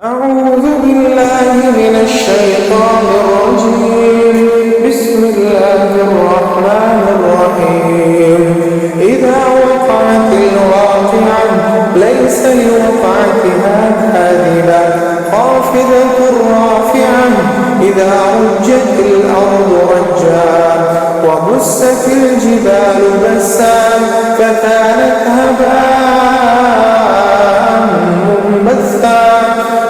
أعوذ بالله من الشيطان الرجيم. بسم الله الرحمن الرحيم. إذا وقعت الواقعة ليس لوقعتها كاذبة خافضة رافعة إذا رجت الأرض رجا وبست الجبال بسا فكانت هباء منبثا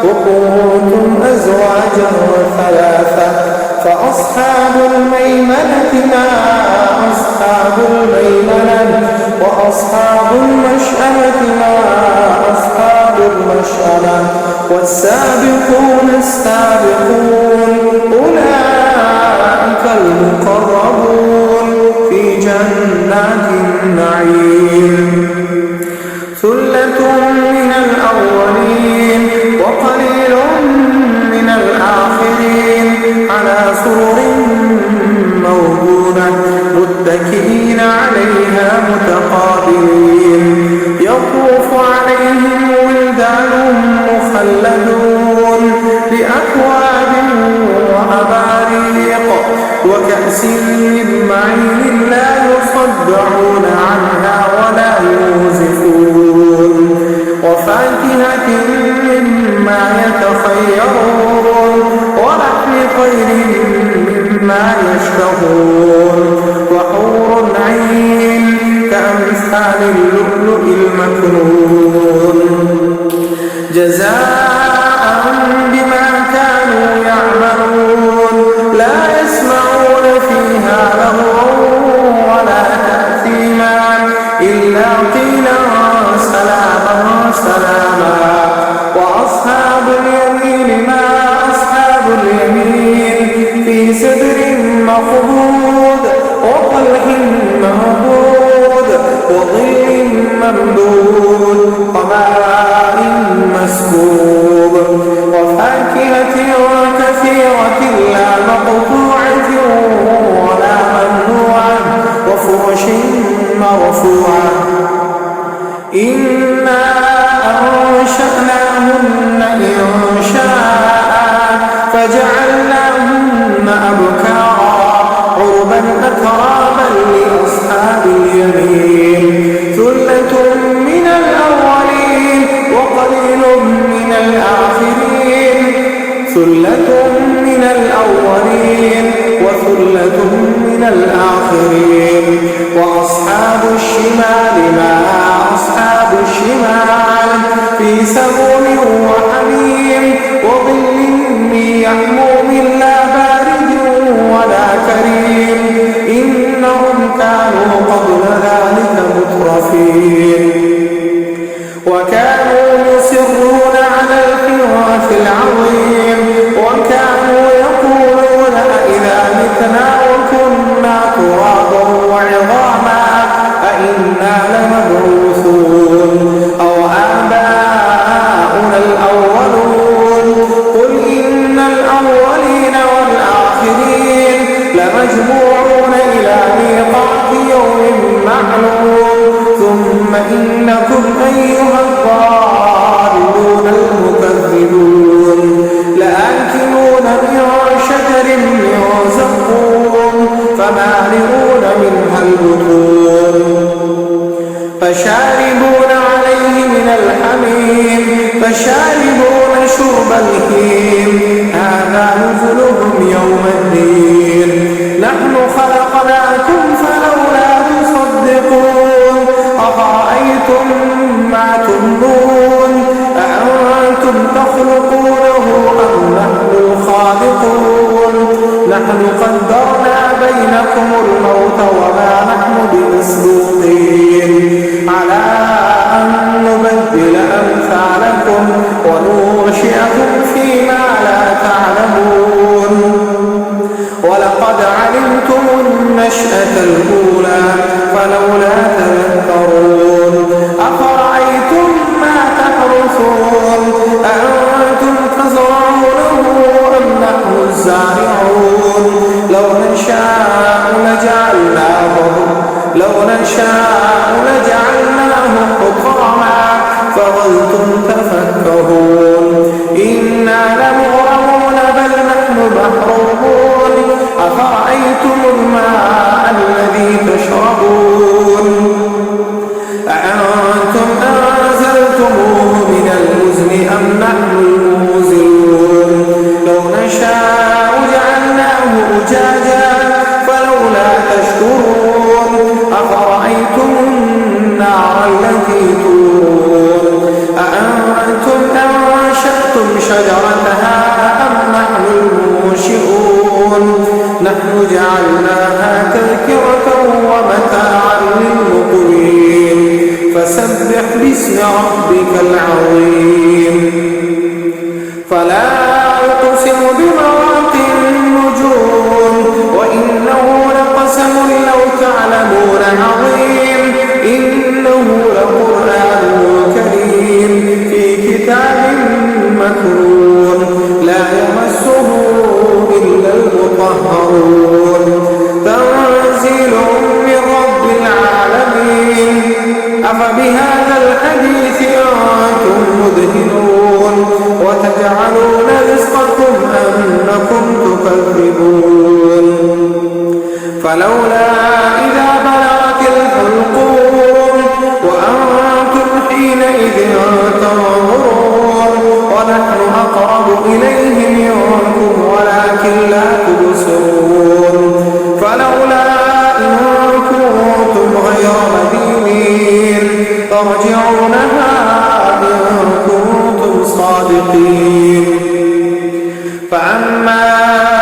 وكنتم أزواجا ثلاثة فأصحاب الميمنة ما أصحاب الميمنة وأصحاب المشأمة ما أصحاب المشأمة والسابقون السابقون أولئك المقربون في جنات النعيم. ثلة من الأولين وقليل من الآخرين على سرر موضونة متكئين عليها متقابلين يطوف عليهم ولدان مخلدون بأكواب وأباريق وكأس من معين لا يصدعون عنها ولا ينزفون وفاكهة مما يتخيرون ولحم طير مما يشتهون وحور عين كأمثال اللؤلؤ المكنون جزاء بما كانوا يعملون لا يسمعون فيها لغوا ولا تأثيما إلا قيلا سلاما سلاما. وأصحاب اليمين ما أصحاب اليمين في سدر مخضود وطلح منضود وظل ممدود وماء مسكوب وفاكهة كثيرة لا مقطوعة ولا ممنوعة وفرش مرفوعة. إنا أنشأناهن إنشاء فجعلناهن أبكارا عربا أترابا لأصحاب اليمين. ثلة من الأولين وقليل من الآخرين. ثلة من الأولين وثلة من الآخرين. وأصحاب الشمال ما أصحاب الشمال في سموم وحميم وظل من يحموم لا بارد ولا كريم إنهم كانوا قبل ذلك مترفين وكانوا يصرون على الحنث العظيم وكانوا يقولون أإذا متنا وكنا ترابا وعظاما أإنا لمبعوثون أو آباؤنا الأولون قل إن الأولين والآخرين لمجموعون إلى ميقات يوم معلوم ثم إنكم أيها الضالون المكذبون لآكلون من شجر من زقوم فمالئون منها البطون فشاربون عليه من الحميم فشاربون شرب الهيم هذا نزلهم يوم الدين. نحن خلقناكم فلولا تصدقون أفرأيتم ما تمنون أأنتم تخلقونه أم نحن الخالقون نحن قدرنا بينكم الموت وما نحن بمسبوقين على أن نبدل أمثالكم وننشئكم فيما لا تعلمون ولقد علمتم النشأة الأولى فلولا تذكرون أفرأيتم ما تحرثون أأنتم تزرعونه أم نحن الزارعون لو نشاء لجعلناه حطاما فظلتم تفكرون. محرومون أفرأيتم الماء الذي تشربون أأنتم أنزلتموه من المزن أم نحن المنزلون لو نشاء جعلناه أجاجا فلولا تشكرون أفرأيتم النار التي تورون أأنتم أنشأتم شجرتها أم نحن المنشئون نحن جعلناها تذكرة ومتاعا للمقوين فسبح باسم ربك العظيم فلا أقسم بمواقع النجوم وإنه لقسم لو تعلمون عظيم إنه لقرآن كريم في كتاب مكنون لا يمسه إلا المطهرون تنزيل من رب العالمين أفبهذا الحديث أنتم مدهنون وتجعلون رزقكم أنكم تكذبون فلولا إذا بلغت الحلقوم وأنتم حينئذ تنظرون ونحن أقرب إليه منكم ولكن لا تبصرون فلولا إن كنتم غير مدينين ترجعونها إن كنتم صادقين فأما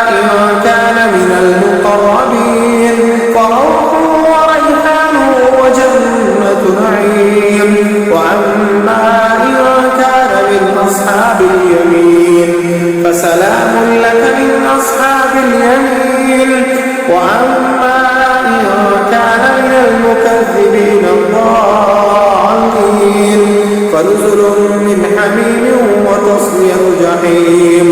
إن كان من المقربين فروح وريحان وجنة نعيم وأما إن كان من أصحاب اليمين فسلام لك من أصحاب اليمين وأما إن كان من المكذبين الضالين فنزل من حميم وتصلية جحيم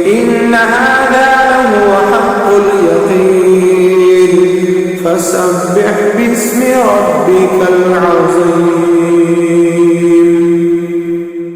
إن هذا لهو حق اليقين فسبح باسم ربك العظيم.